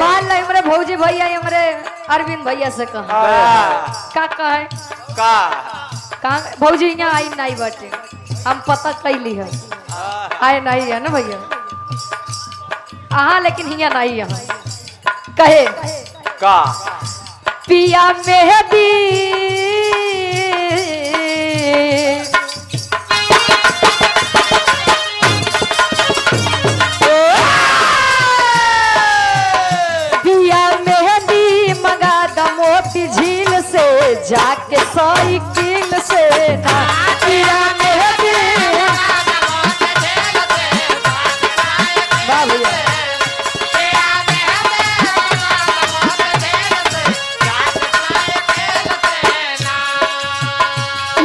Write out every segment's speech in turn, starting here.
मान लो हमरे भौजी भैया हमरे अरविंद भैया से कहा का कहे का भौजी यहाँ आई नहीं बटे हम पता कैली है आए नहीं है ना भैया लेकिन हिया नहीं है कहे का पिया मेहदी झील से जाके साइकिल से ना पिया मेहदी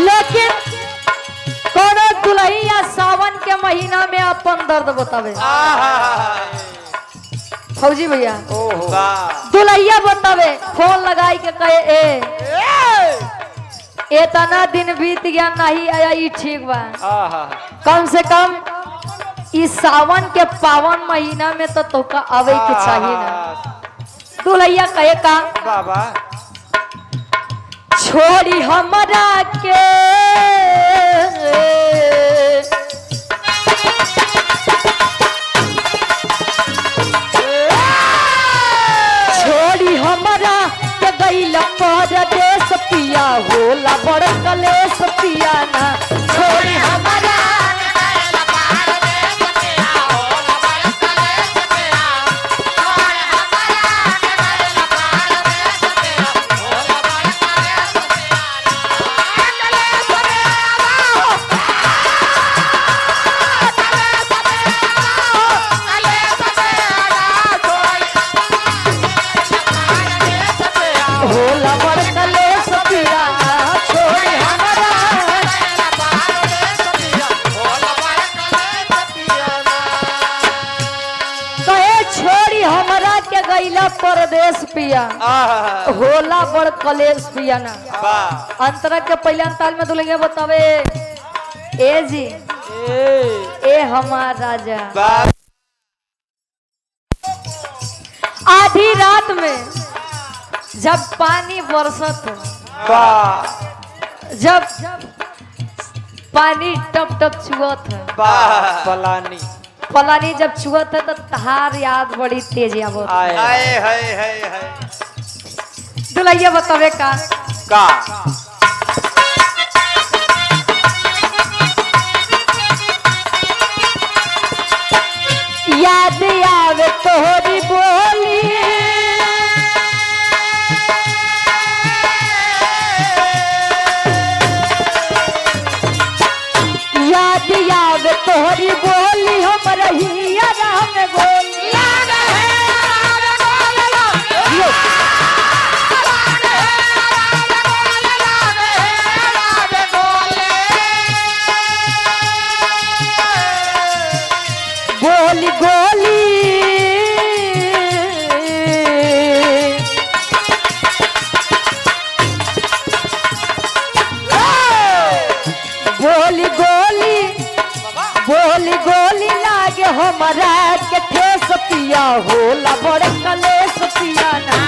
लेकिन कोनो दुल्हैया सावन के महीना में अपन दर्द बतावे फौजी भैया दुल्हैया बतावे फोन लगाई के कहे इतना दिन बीत गया नहीं आया ये ठीक बा कम से कम इस सावन के पावन महीना में तो तोका आवे के चाहिए ना दुल्हैया कहे का बाबा छोड़ी हमरा के हमरा के गईला परदेश पिया होला बड़ कलेश पिया ना छोड़ी हमरा परदेश पिया होला बड़ कलेश पिया ना अंतरा के पहले अंताल में दुल्हनिया बतावे ए जी ए हमार राजा आधी रात में जब पानी बरसत जब पानी टप टप छुअत है पलानी जब छुअत है तो तहार याद बड़ी तेज आवत दुल्हैया बतावे का याद आवे तोहरी बोली याद आवे तोहरी बोली हम रहिया राम बोली गोली गोली गोली गोली गोली गोली लागे हमारा के ठेस पिया होला बड़े कलेश पिया ना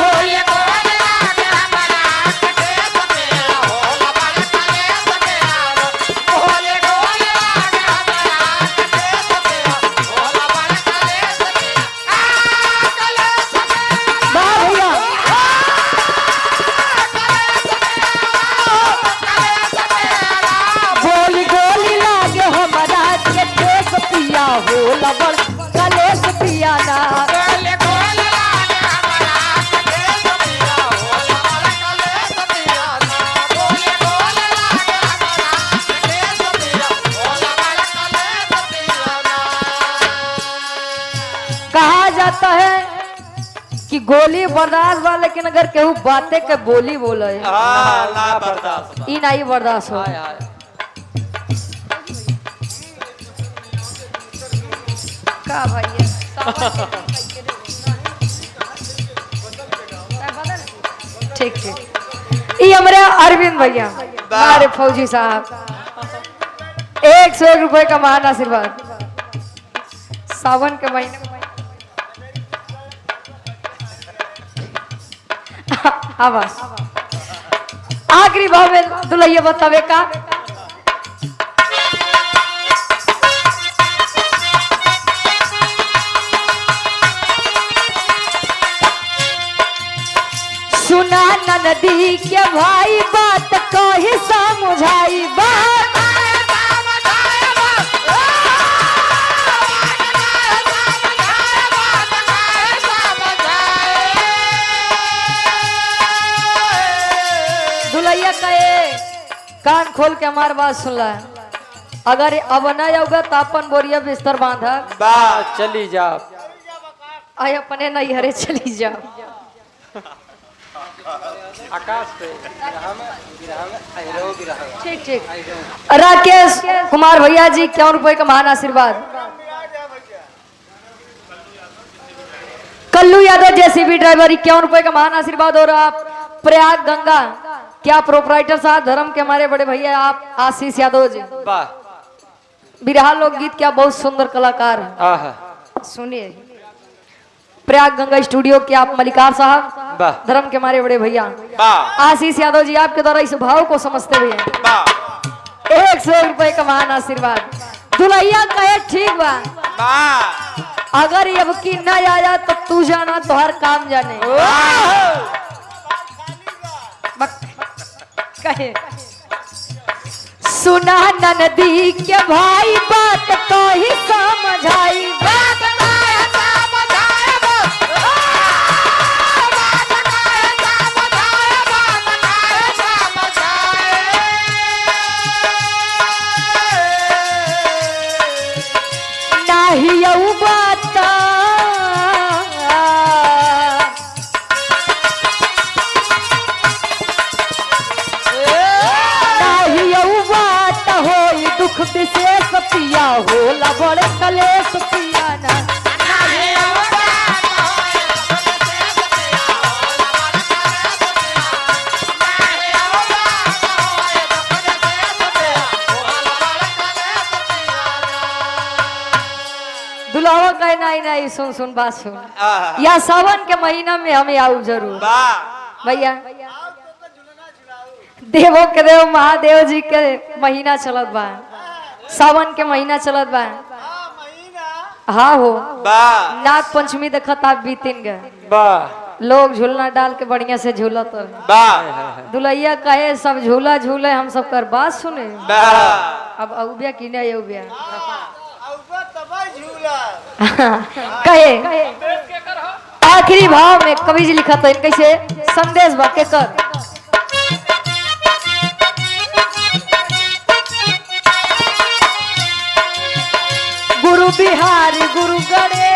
गोली गोली लागे हमारा के ठेस पिया होला बड़े कलेश पिया गोली गोली लागे हमारा के ठेस पिया होला बड़े कलेश पिया कलेश पिया बा भैया गोली गोली लागे हमारा के ठेस पिया होला बड़ कलेश पिया ना गोली गोली लागे हमारा के ठेस पिया होला बड़ कलेश पिया ना गोली गोली लागे हमारा के ठेस पिया होला बड़ कलेश पिया ना कहा जाता है कि गोली बर्दाश्त बा लेकिन अगर केहू बातें के बोली बोले ना बर्दाश्त ई नहीं बर्दाश्त हो का भैया ठीक ठीक ये हमारे अरविंद भैया हमारे फौजी साहब 101 रुपए का महान आशीर्वाद सावन के महीने आवाज आखिरी भाव में दुल्हैया बतावे का सुना नदी के भाई बात कही समझाई बात दुल्हैया कहे कान खोल के हमार बात सुन ला अगर अब न आऊगा तो अपन बोरिया बिस्तर बांधा बा चली जा आय अपने नहीं हरे चली जाओ आकाश पे ठीक ठीक राकेश कुमार भैया जी 51 रुपए का महान आशीर्वाद कल्लू यादव जेसीबी ड्राइवर 51 रुपए का महान आशीर्वाद और आप प्रयाग गंगा क्या प्रोपराइटर साहब धर्म के हमारे बड़े भैया आप आशीष यादव जी वाह बिरहा लोकगीत क्या बहुत सुंदर कलाकार है सुनिए प्रयाग गंगा स्टूडियो के आप मलिकार साहब वाह धर्म के हमारे बड़े भैया वाह आशीष यादव जी आपके द्वारा इस भाव को समझते हुए वाह 100 रुपए का महान आशीर्वाद दुल्हैया कहे ठीक बा वाह अगर अब की न आया तो तू जाना तो हर काम जाने कहे सुना नदी के भाई बात तो ही समझाई बात नाही यऊ बात दुख विशेष पिया होला बड़े कलेश पिया ना दुल्हा का नहीं नहीं सुन सुन बात सुन या सावन के महीना में हमें आऊ जरूर भैया देवों के देव महादेव जी के महीना चलत बा सावन के महीना चलत बा हाँ हो नाग पंचमी देखत आप बीतिन गए लोग झूलना डाल के बढ़िया से झूलत दुल्हैया कहे सब झूला झूले हम सब कर बात सुने अब अउबिया की नहीं अउबिया कहे आखिरी भाव में कवि जी लिखा था कैसे संदेश बा के कर गुरु बिहारी गुरु गणेश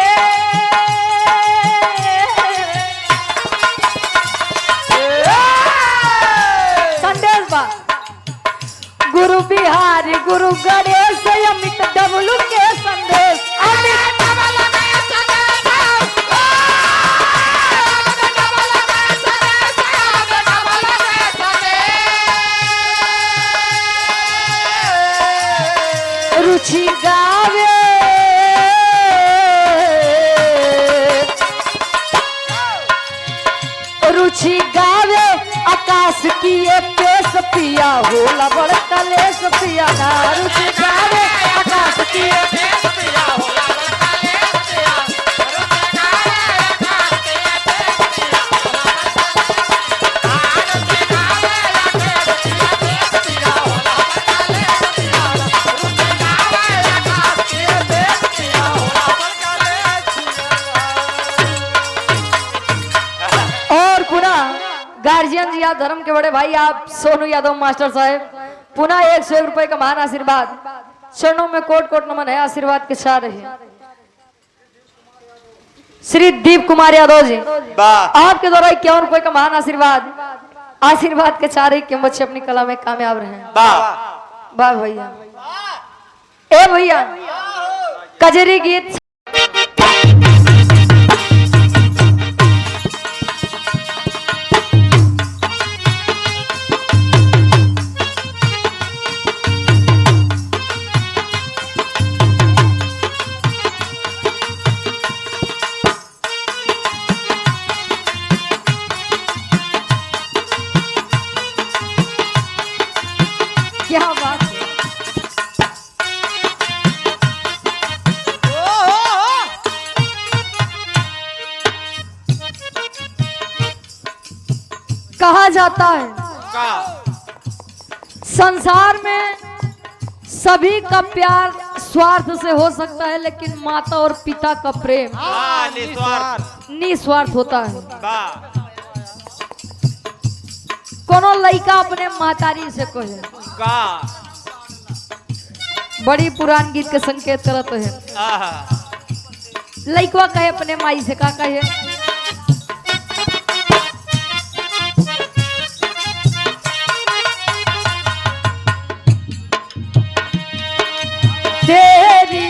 संदेश बा गुरु बिहारी गुरु गणेश अमित डबलू के संदेश रुचि गावे रुचि गावे आकाश की पेश पिया होला बड़ कलेश पिया ना रुचि गावे आकाश की पेश पिया होला बड़ कलेश पिया रुचि गावे आकाश की पेश पिया गार्जियन जी आप धर्म के बड़े भाई आप सोनू यादव मास्टर साहब पुनः 101 रुपए का महान आशीर्वाद चरणों में कोट कोट नमन है आशीर्वाद के साथ रहे श्री दीप कुमार यादव जी आपके द्वारा 51 रुपए का महान आशीर्वाद के चाह रही कि बच्चे अपनी कला में कामयाब रहे वाह भैया ए भैया कजरी गीत कहा जाता है का संसार में सभी का प्यार स्वार्थ से हो सकता है, लेकिन माता और पिता का प्रेम हाँ निस्वार्थ निस्वार्थ होता है। का कोनो लड़का अपने मातारी से कहे, का बड़ी पुरान गीत के संकेत करत है। आहा लड़का कहे अपने माई से का कहे, तेरी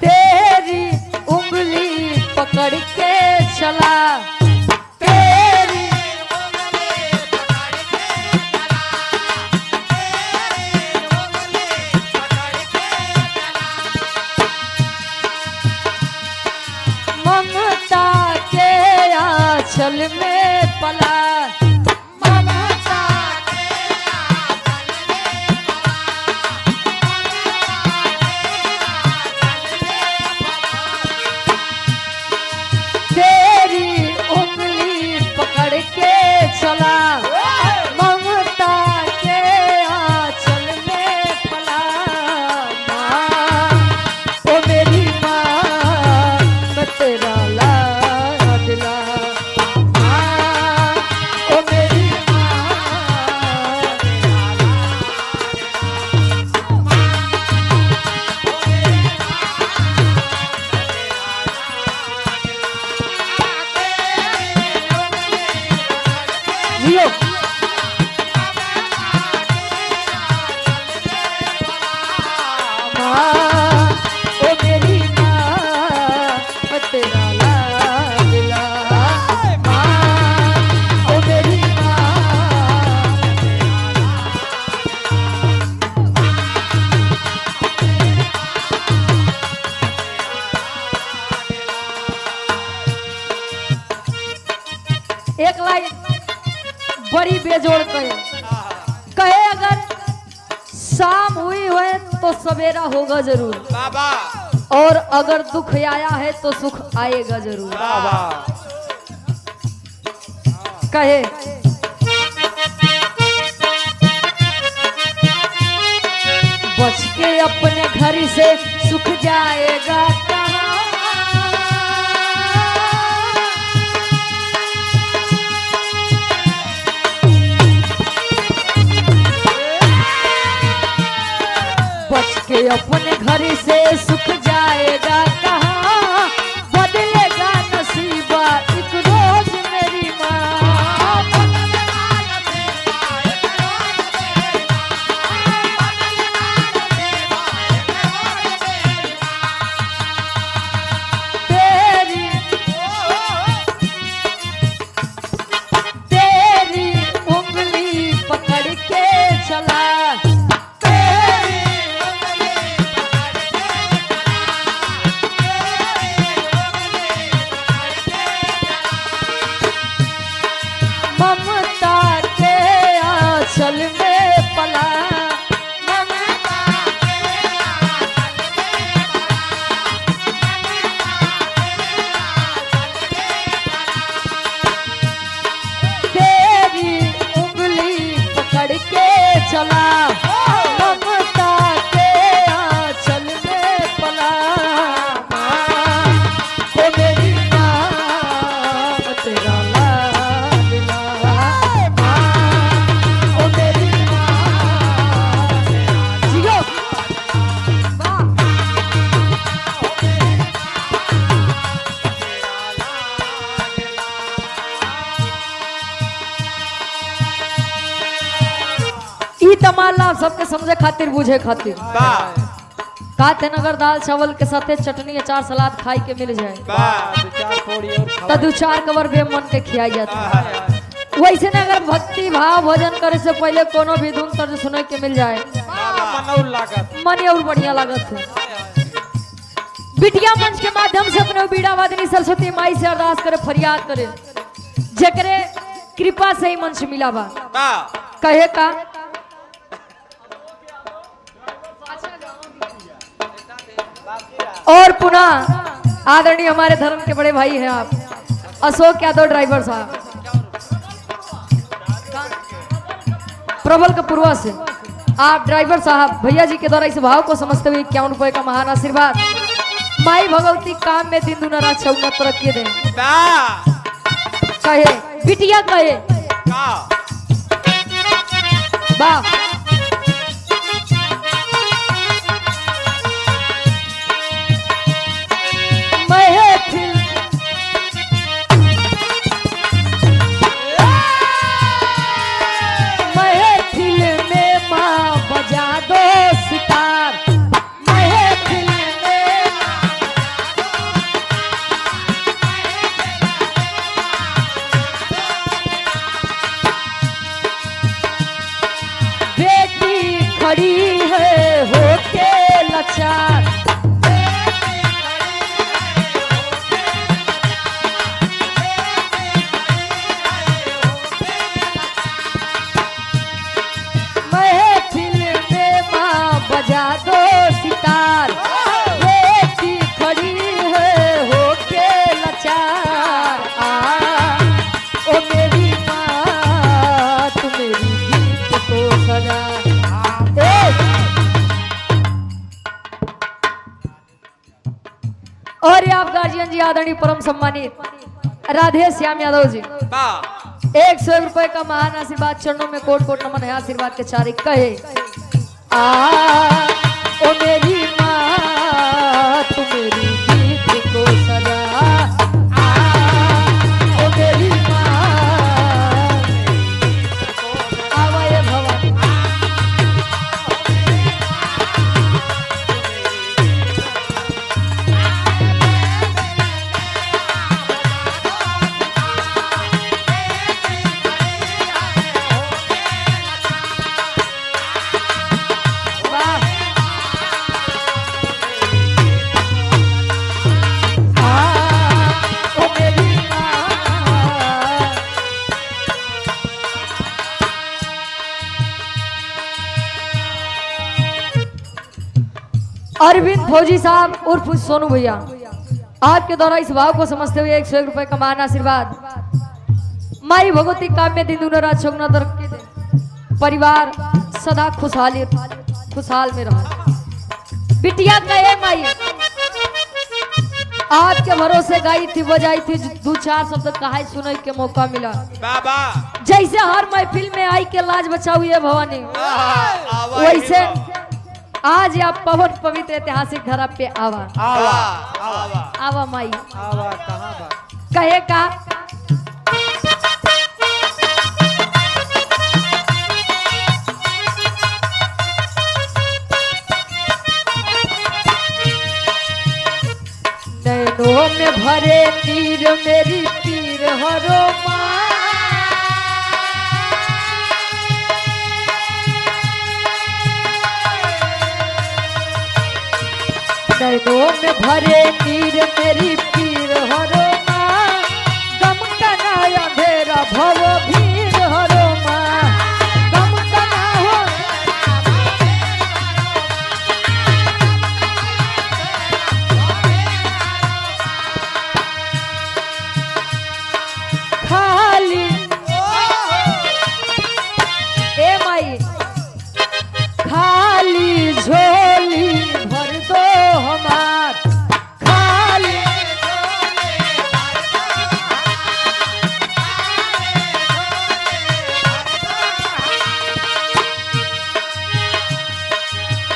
तेरी उंगली पकड़ के चला, तेरी ममता के आंचल में पला, तेरी उंगली पकड़ के चला, ममता के आंचल में पला। माँ ओ मेरी माँ मैं तेरा लाडला, माँ ओ मेरी जियो माँ ओ मेरी माँ मैं तेरा लाडला, माँ ओ मेरी माँ एक लाइन बड़ी बेजोड़ कहे, कहे अगर शाम हुई है तो सवेरा होगा जरूर, बाबा और अगर दुख आया है तो सुख आएगा जरूर। बाबा कहे बच के अपने घर से सुख जाएगा कहाँ, बच के अपने घर से सुख जाएगा कहाँ, बदलेगा नसीबा एक रोज मेरी माँ, तेरी तेरी उंगली पकड़ के चला, ममता के आंचल में पला, तेरी उंगली पकड़ के चला, ममता के आंचल में पला। माँ ओ मेरी माँ मैं तेरा लाडला, माँ ओ मेरी माँ जियो वाह। ई तमाला सबके समझे खातिर बुझे खातिर बा कहते हैं, अगर दाल चावल के साथे चटनी अचार सलाद खाई के मिल जाए बा तो दो चार कबर बे मन के खियाई जाता है। वैसे न अगर भक्ति भाव भजन करे से पहले कोनो भी धुन तर्ज सुने के मिल जाए मनौल लागत मन और बढ़िया लागत है। बिटिया मंच के माध्यम से अपने बीड़ा वादनी सरस्वती माई से अरदास करे, फरियाद करे, जकरे कृपा से ही मंच मिला बा। बा कहे का और पुनः आदरणीय हमारे धर्म के बड़े भाई हैं आप अशोक यादव ड्राइवर साहब प्रबल कपूरवा से। आप ड्राइवर साहब भैया जी के द्वारा इस भाव को समझते हुए 51 रुपए का महान आशीर्वाद। माई भगवती काम में दिन दुना रात चौना तरक्की दे कहे बिटिया कहे वाह महफिल में माँ बजा दो सितार महफिल में बेटी खड़ी है होके लाचार महफिल में माँ बजा दो सितार बेटी खड़ी है होके लाचार ओ मेरी माँ तू मेरी गीत को सजा और ये आप गार्जियन जी आदरणीय परम सम्मानित राधे श्याम यादव जी 101 रुपए का महान आशीर्वाद चरणों में कोट कोट नमन है आशीर्वाद के चारे कहे ओ मेरी माँ तू मेरी गीत को सजा ओ मेरी माँ आवाए भवन अरविंद फौजी साहब उर्फ सोनू भैया आपके द्वारा इस भाव को समझते हुए 101 रुपए का महान आशीर्वाद। माई भगवती काम में दिन दुना रात चौगुना तरक्की दे परिवार सदा खुशहाल में रहा। बिटिया कहे माई आपके भरोसे गाई थी बजाई थी 2-4 शब्द कहाई सुनाई के मौका मिला जैसे हर महफिल में आई के लाज बचाऊ ये भवानी वैसे आज आप पवन पवित्र ऐतिहासिक धरा पे आवा आवा माई कहे का नैनों में भरे तीर मेरी तीर हरो माँ नैनों में भरे तीर मेरी पीर हरो माँ गम कना अंधेरा भव भीर हरो माँ गम कना हो खाली ए माई खाली झोली भर दो हमार खाली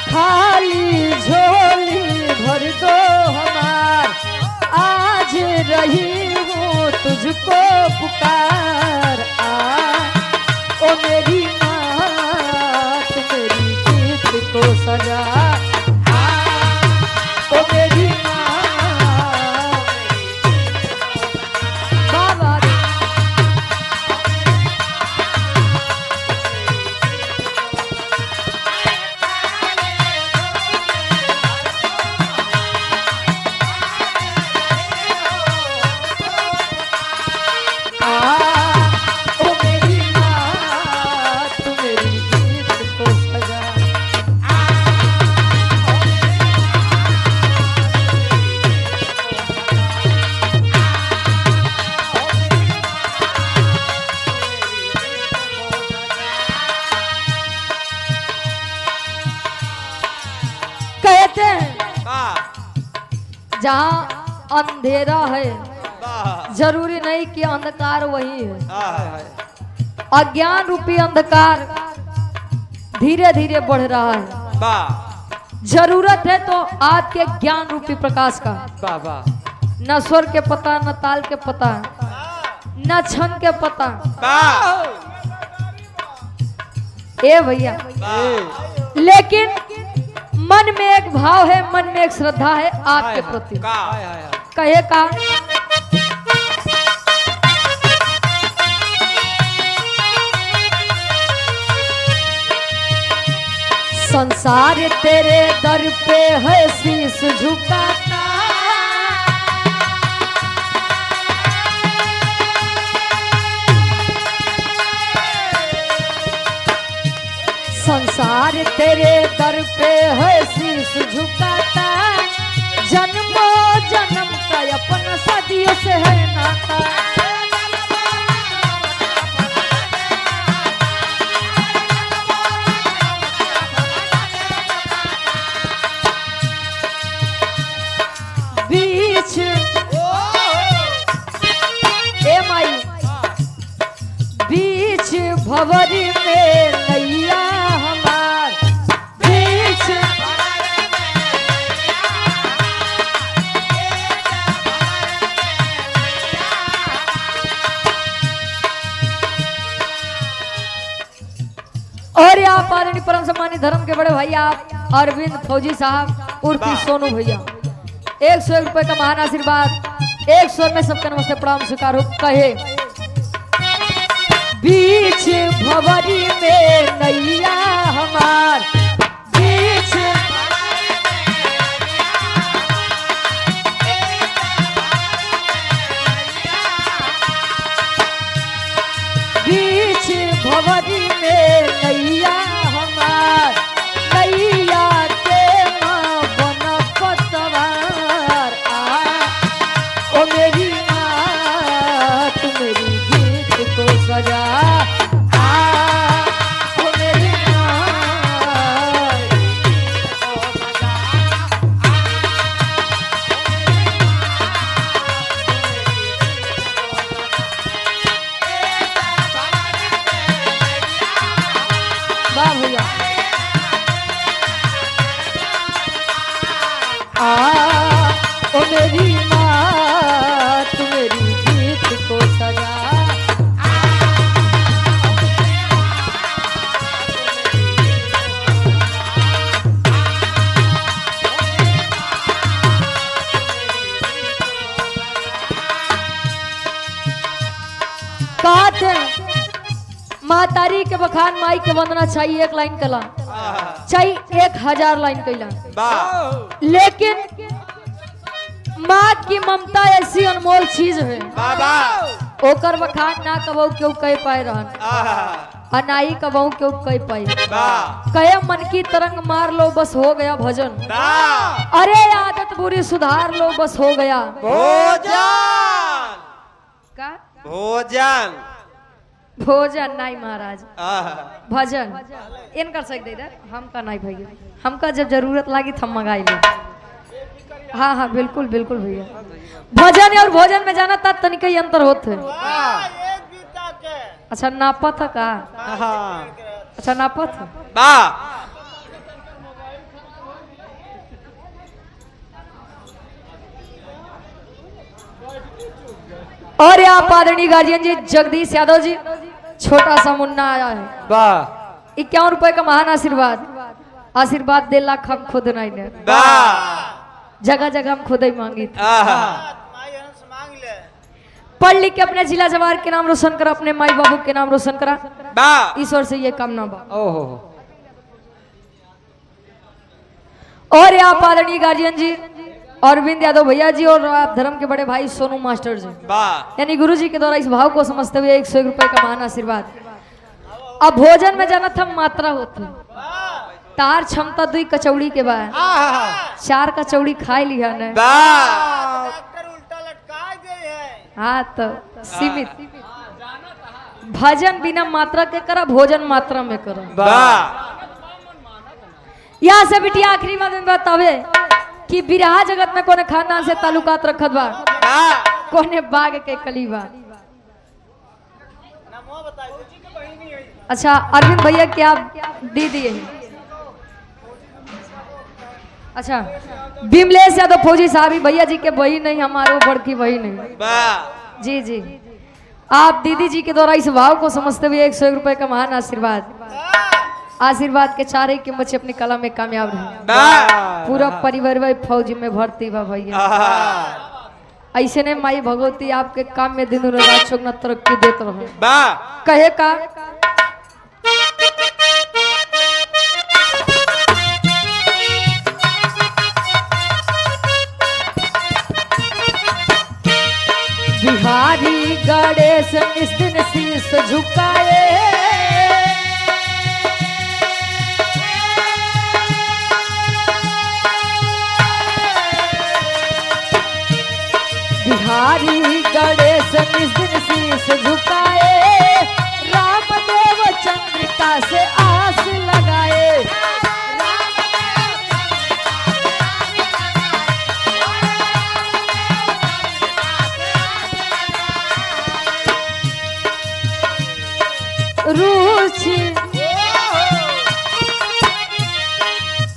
खाली झोली भर दो हमार आज रही हूँ तुझको पुकार ओ मेरी माँ तू मेरी गीत को सजा ओ मेरी माँ बाबा जहाँ अंधेरा है वाह जरूरी नहीं कि अंधकार वही है। आहा अज्ञान रूपी अंधकार धीरे धीरे बढ़ रहा है। वाह जरूरत है तो आपके ज्ञान रूपी प्रकाश का। वाह वाह न स्वर के पता, न ताल के पता, न छंद के पता। वाह ए भैया, लेकिन मन में एक भाव है, मन में एक श्रद्धा है आपके प्रति। कहे का संसार तेरे दर पे है शीश झुकाता, संसार तेरे दर पे है शीश झुकाता, जन्मों जन्म का अपन सदियों से है नाता। बीच ए माई बीच भंवरी में नैया हमार, बीच और आप आदरणीय परम सम्मानित धर्म के बड़े भैया अरविंद फौजी साहब उर्फी सोनू भैया 101 रुपए का महान आशीर्वाद। 100 में सबका नमस्ते प्रणाम स्वीकार हो। कहे बीच भंवरी में नैया हमार, बीच बीच भंवरी में नैया हमार, नैया के माँ बन पतवार आ, ओ मेरी माँ तू मेरी गीत को सजा आ, ओ मेरी माँ वाह भैया आ, ओ मेरी माँ तू मेरी गीत को सजा कहते माँ तारी के बखान माई के वंदना चाहिए एक लाइन कला चाहिए 1000 लाइन कैला, वाह लेकिन माँ की ममता ऐसी अनमोल चीज है वाह ओकर बखान ना कबो क्यों कह पाए रहन आहा और ना ही कबो क्यों कह पाई। वाह कहे मन की तरंग मार लो बस हो गया भजन, वाह अरे आदत बुरी सुधार लो बस हो गया भोजन का भोजन भोजन नहीं महाराज आहा भजन इन कर सकते इधर हमका नहीं भैया, हमका जब जरूरत लगी तो हम मंगाई ले। हाँ हाँ बिल्कुल बिल्कुल भैया, भजन और भोजन में जाना तब तनिक ही अंतर होते। अच्छा नापत है का? अच्छा नापत है। वाह और आप आदरणीय गार्जियन जी जगदीश यादव जी छोटा सा मुन्ना आया है, वाह 51 रुपए का महान आशीर्वाद। आशीर्वाद दे लाख हम खुद नहीं ने, वाह जगह जगह हम खुद ही मांगी थी। आहा पढ़ लिख के अपने जिला जवार के नाम रोशन करा, अपने माई बाबू के नाम रोशन करा, वाह ईश्वर से ये कामना बा। ओहो और आप आदरणीय गार्जियन जी अरविंद यादव भैया जी और आप धर्म के बड़े भाई सोनू मास्टर जी वाह यानी गुरु जी के द्वारा इस भाव को समझते हुए 101 रुपए का महान आशीर्वाद। अब भोजन में जाना था मात्रा होती तार क्षमता 2 कचौड़ी के बाद 4 कचौड़ी खाई लिया ने वाह हाँ तो सीमित भजन बिना मात्रा के करा, भोजन मात्रा में करा। वाह यहाँ से बिटिया आखिरी बात में बतावे कि बिरहा जगत में कोने खानदान से ताल्लुकात रखत बा, ना कोने बाग के कली बा। अच्छा अरविंद भैया क्या दे दिए हैं? अच्छा विमलेश यादव फौजी साहब ही भैया जी के वही नहीं, हमारे बड़की वही नहीं। वाह जी जी, आप दीदी जी के द्वारा इस भाव को समझते हुए 101 रुपए का महान आशीर्वाद, आशीर्वाद के चारे के बच्चे अपनी कला में कामयाब रहे। वाह पूरा परिवार भाई फौजी में भर्ती बा भैया। ऐसे ने माई भगवती आपके काम में दिन रात चौगना तरक्की देत रहे। वाह कहे का बिहारी गणेश इस दिन शीश झुकाए, बिहारी गणेश इस दिन शीश झुकाए, रामदेव चंद्रिका से आस लगाए। रुचि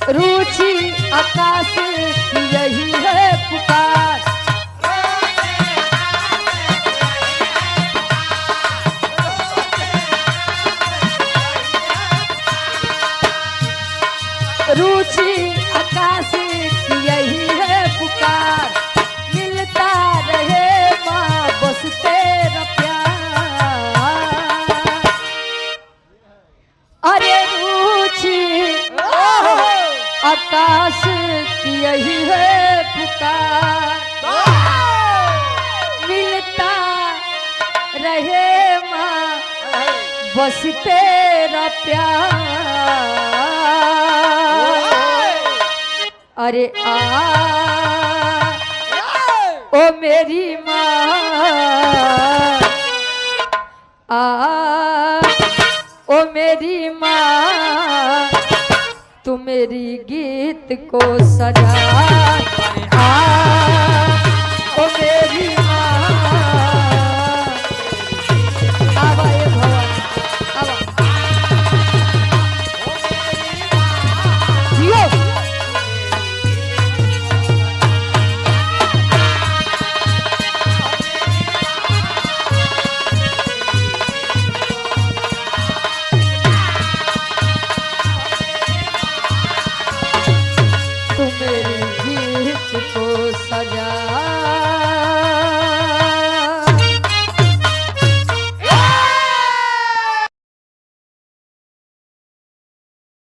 रुचि आकाश की यही है पुकार, रुचि आकाश की यही है पुकार, मिलता रहे माँ बस तेरा प्यार। अरे रुचि आकाश की यही है पुकार, मिलता रहे माँ बस तेरा प्यार। अरे ओ मेरी माँ ओ मेरी माँ, तू मेरी गीत को सजा।